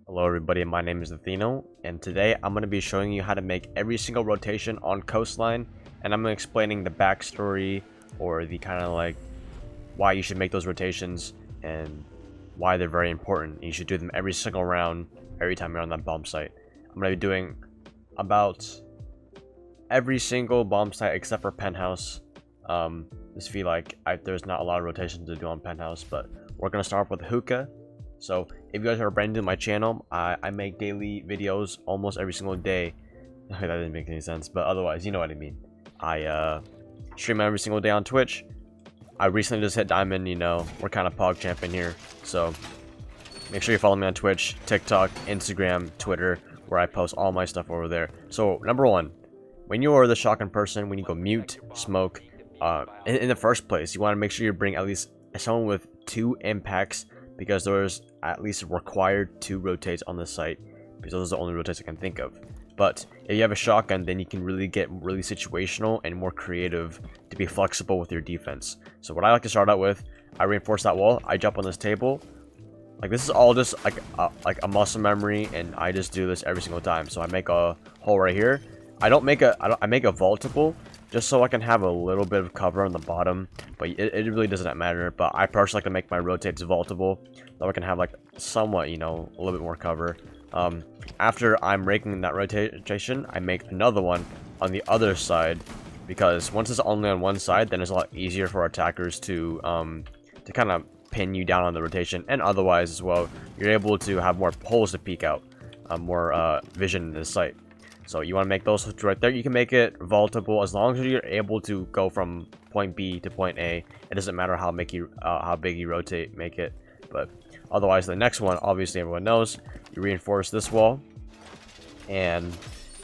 Hello everybody, my name is Athieno, and today I'm going to be showing you how to make every single rotation on Coastline, and I'm explaining the backstory, or the kind of like why you should make those rotations, and why they're very important. You should do them every single round, every time you're on that bomb site. I'm going to be doing about every single bomb site except for Penthouse. Just feel like there's not a lot of rotations to do on Penthouse, but we're going to start with Hookah. So if you guys are brand new to my channel, I make daily videos almost every single day. That didn't make any sense, but otherwise, you know what I mean. I stream every single day on Twitch. I recently just hit Diamond, you know, we're kind of Pog champion here. So make sure you follow me on Twitch, TikTok, Instagram, Twitter, where I post all my stuff over there. So number one, when you are the shotgun person, when you go mute, smoke, in the first place, you want to make sure you bring at least someone with 2 impacts, because there's at least required 2 rotates on the site, because those are the only rotates I can think of. But if you have a shotgun, then you can really get really situational and more creative to be flexible with your defense. So what I like to start out with, I reinforce that wall, I jump on this table. Like, this is all just like a muscle memory, and I just do this every single time. So I make a hole right here. I make a vaultable just so I can have a little bit of cover on the bottom, but it really doesn't matter. But I personally like to make my rotates vaultable, so I can have like somewhat, you know, a little bit more cover. After I'm raking that rotation, I make another one on the other side, because once it's only on one side, then it's a lot easier for attackers to kind of pin you down on the rotation, and otherwise as well, you're able to have more holes to peek out, more vision in the site. So you want to make those right there. You can make it vaultable as long as you're able to go from point B to point A. It doesn't matter how big you rotate, make it. But otherwise, the next one, obviously everyone knows, you reinforce this wall, and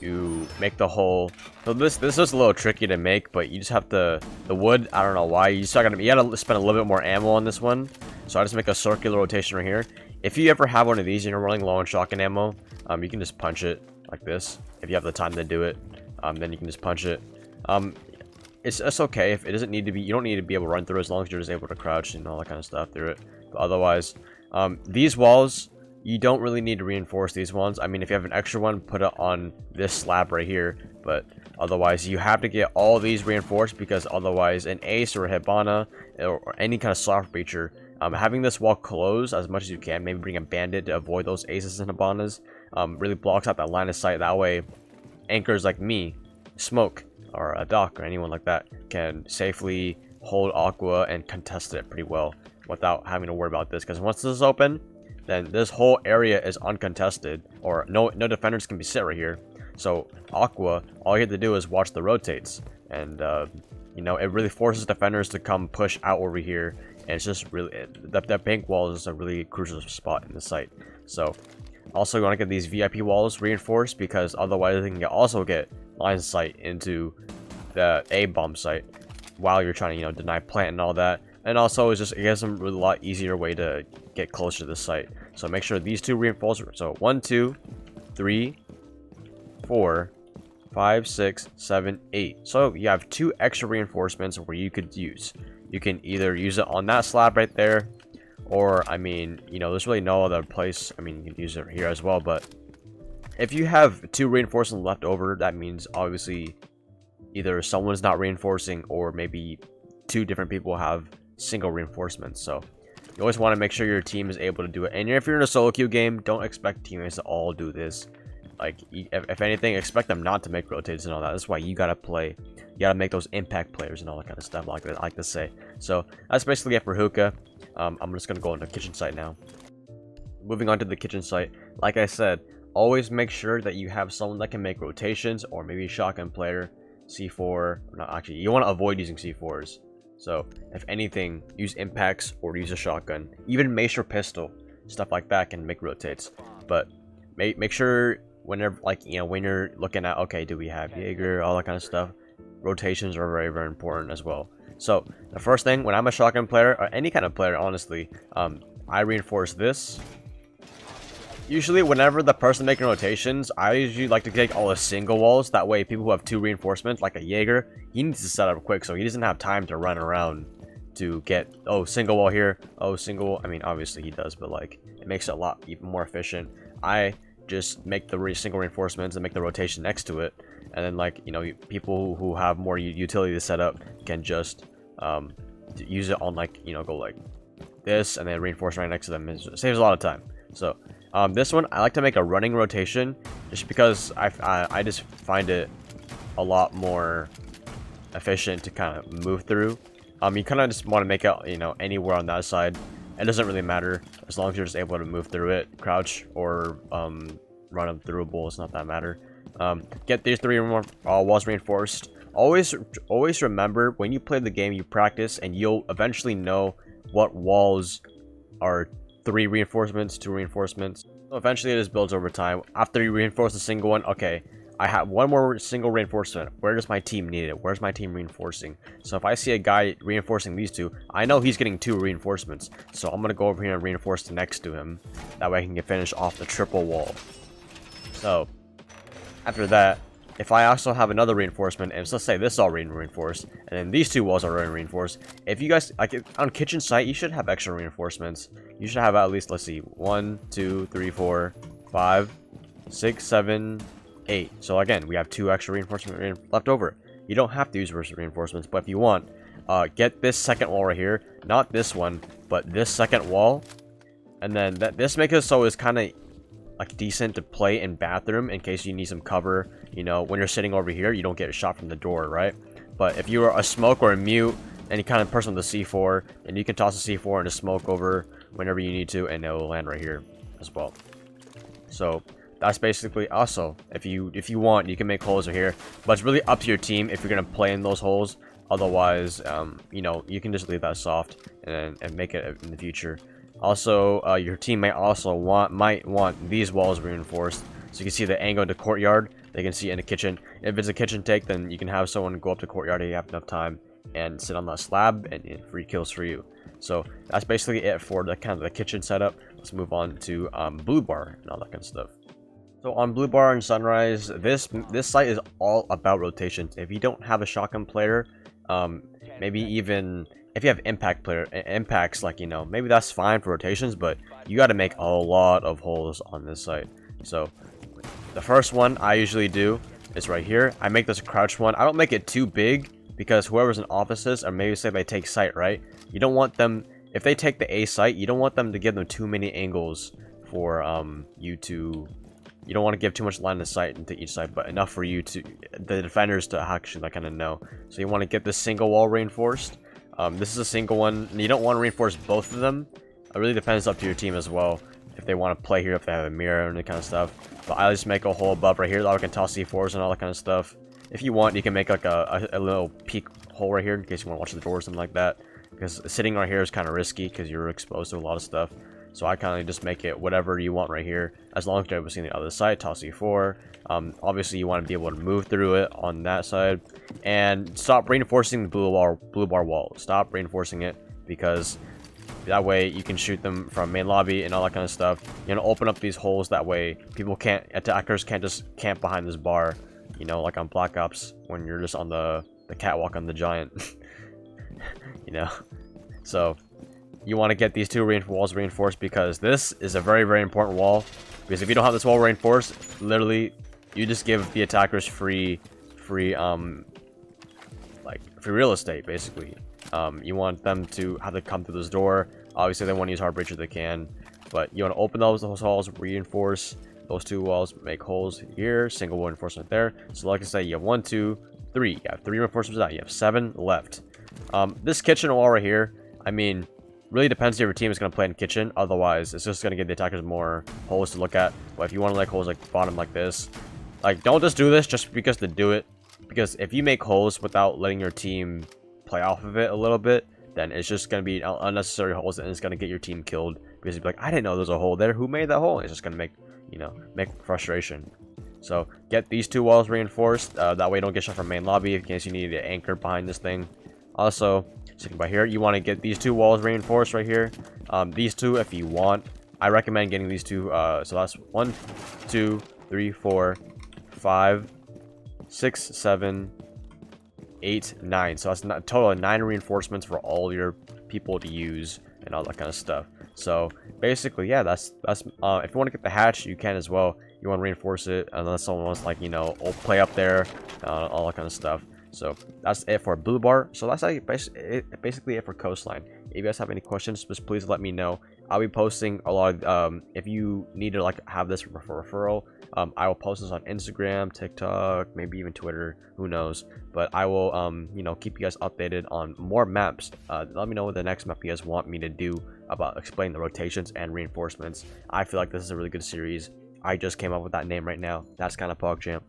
you make the hole. So this is a little tricky to make, but you just have the wood. I don't know why. You gotta spend a little bit more ammo on this one. So I just make a circular rotation right here. If you ever have one of these and you're running low on shotgun ammo, you can just punch it like this. If you have the time to do it, then you can just punch it. It's okay if it doesn't need to be. You don't need to be able to run through, as long as you're just able to crouch and all that kind of stuff through it. But otherwise, these walls, you don't really need to reinforce these ones. I mean, if you have an extra one, put it on this slab right here. But otherwise, you have to get all these reinforced, because otherwise, an ace or a hibana or any kind of soft breacher, having this wall closed as much as you can, maybe bring a bandit to avoid those aces and hibanas, really blocks out that line of sight. That way, anchors like me, Smoke, or a Doc, or anyone like that can safely hold Aqua and contest it pretty well without having to worry about this. Because once this is open, then this whole area is uncontested, or no defenders can be sit right here. So Aqua, all you have to do is watch the rotates, and you know, it really forces defenders to come push out over here, and it's just really that pink wall is a really crucial spot in the site. So also, you want to get these VIP walls reinforced, because otherwise they can also get line of sight into the A bomb site while you're trying to, you know, deny plant and all that. And also, it gives them a lot easier way to get closer to the site. So make sure these 2 reinforce. So 1, 2, 3, 4, 5, 6, 7, 8. So you have 2 extra reinforcements where you could use. You can either use it on that slab right there, or, I mean, you know, there's really no other place. I mean, you can use it here as well, but if you have 2 reinforcements left over, that means obviously either someone's not reinforcing, or maybe 2 different people have single reinforcements. So you always want to make sure your team is able to do it. And if you're in a solo queue game, don't expect teammates to all do this. Like, if anything, expect them not to make rotates and all that. That's why you gotta play. You gotta make those impact players and all that kind of stuff, like I like to say. So that's basically it for Hookah. I'm just gonna go into the kitchen site now. Moving on to the kitchen site, like I said, always make sure that you have someone that can make rotations, or maybe a shotgun player, C4. No, actually, you want to avoid using C4s. So if anything, use impacts or use a shotgun. Even mace or pistol, stuff like that can make rotates. But make sure whenever, like, you know, when you're looking at, okay, do we have Jaeger, all that kind of stuff, rotations are very, very important as well. So the first thing, when I'm a shotgun player, or any kind of player, honestly, I reinforce this. Usually, whenever the person making rotations, I usually like to take all the single walls. That way, people who have 2 reinforcements, like a Jaeger, he needs to set up quick, so he doesn't have time to run around to get, oh, single wall here, oh, single. I mean, obviously he does, but like, it makes it a lot even more efficient. I just make the single reinforcements and make the rotation next to it, and then like, you know, people who have more utility to set up can just use it on, like, you know, go like this and then reinforce right next to them. It saves a lot of time. So this one I like to make a running rotation just because I just find it a lot more efficient to kind of move through. You kind of just want to make it, you know, anywhere on that side. It doesn't really matter as long as you're just able to move through it, crouch or run them throughable. It's not that matter. Get these 3 walls reinforced. Always remember, when you play the game, you practice, and you'll eventually know what walls are 3 reinforcements, 2 reinforcements. So eventually it just builds over time. After you reinforce a single one, okay, I have one more single reinforcement. Where does my team need it? Where's my team reinforcing? So if I see a guy reinforcing these 2, I know he's getting 2 reinforcements. So I'm going to go over here and reinforce next to him. That way I can finish off the triple wall. So after that, if I also have another reinforcement, and so let's say this is already reinforced, and then these 2 walls are already reinforced. If you guys, like on kitchen site, you should have extra reinforcements. You should have at least, let's see, 1, 2, 3, 4, 5, 6, 7, 8. So again, we have 2 extra reinforcements left over. You don't have to use reinforcements, but if you want, get this second wall right here, not this one, but this second wall, and then this makes it so it's kind of like decent to play in bathroom in case you need some cover. You know, when you're sitting over here, you don't get shot from the door, right? But if you are a smoke or a mute, any kind of person with a C4, and you can toss a C4 and a smoke over whenever you need to, and it will land right here as well. So that's basically also, if you want, you can make holes right here, but it's really up to your team if you're gonna play in those holes. Otherwise, you know, you can just leave that soft and make it in the future. Also, your team might want these walls reinforced, so you can see the angle into courtyard. They can see in the kitchen. If it's a kitchen take, then you can have someone go up to courtyard if you have enough time and sit on that slab, and free kills for you. So that's basically it for the kind of the kitchen setup. Let's move on to blue bar and all that kind of stuff. So on blue bar and sunrise, this site is all about rotations. If you don't have a shotgun player, maybe even if you have impacts, like, you know, maybe that's fine for rotations, but you got to make a lot of holes on this site. So the first one I usually do is right here. I make this a crouch one. I don't make it too big because whoever's in offices, or maybe say they take site, right? You don't want them, if they take the A site, you don't want them to give them too many angles for you don't want to give too much line of sight into each side, but enough for you to, the defenders to actually kind of know. So you want to get this single wall reinforced. This is a single one. You don't want to reinforce both of them. It really depends up to your team as well. If they want to play here, if they have a mirror and that kind of stuff. But I just make a hole above right here that I can toss C4s and all that kind of stuff. If you want, you can make like a little peek hole right here in case you want to watch the door or something like that. Because sitting right here is kind of risky because you're exposed to a lot of stuff. So I kind of just make it whatever you want right here. As long as you're able to see the other side, toss C4. Obviously, you want to be able to move through it on that side. And stop reinforcing the blue bar wall. Stop reinforcing it, because that way you can shoot them from main lobby and all that kind of stuff. You're going to open up these holes, that way attackers can't just camp behind this bar. You know, like on Black Ops, when you're just on the catwalk on the giant. You know, so you want to get these 2 walls reinforced, because this is a very, very important wall. Because if you don't have this wall reinforced, literally you just give the attackers free real estate, basically. You want them to have to come through this door. Obviously they want to use hard breacher, they can, but you want to open those holes, reinforce those 2 walls, make holes here, single wall reinforcement there. So like I say, you have 1, 2, 3. You have 3 reinforcements out. You have 7 left. This kitchen wall right here, I mean, really depends if your team is going to play in kitchen. Otherwise, it's just going to give the attackers more holes to look at. But if you want to make holes like bottom like this, like, don't just do this just because to do it. Because if you make holes without letting your team play off of it a little bit, then it's just going to be unnecessary holes, and it's going to get your team killed. Because you'd be like, I didn't know there was a hole there. Who made that hole? And it's just going to make, you know, make frustration. So get these 2 walls reinforced. That way you don't get shot from main lobby in case you need an anchor behind this thing. Also, sticking by here, you want to get these 2 walls reinforced right here. These 2, if you want, I recommend getting these 2. So that's 1, 2, 3, 4, 5, 6, 7, 8, 9. So that's a total of 9 reinforcements for all your people to use and all that kind of stuff. So basically, yeah, that's if you want to get the hatch, you can as well. You want to reinforce it unless someone wants, like, you know, play up there, all that kind of stuff. So that's it for blue bar. So that's like basically it for Coastline. If you guys have any questions, just please let me know. I'll be posting a lot of, if you need to like have this for referral, I will post this on Instagram, TikTok, maybe even Twitter, who knows. But I will you know, keep you guys updated on more maps. Let me know what the next map you guys want me to do about explaining the rotations and reinforcements. I feel like this is a really good series. I just came up with that name right now. That's kind of PogChamp.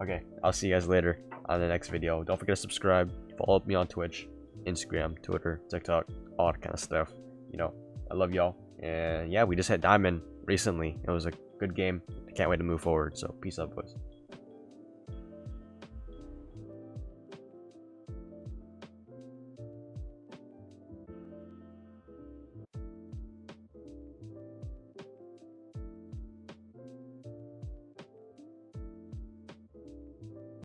Okay, I'll see you guys later on the next video. Don't forget to subscribe, follow me on Twitch, Instagram, Twitter, TikTok, all that kind of stuff. You know, I love y'all. And yeah, we just hit diamond recently. It was a good game. I can't wait to move forward. So peace out, boys.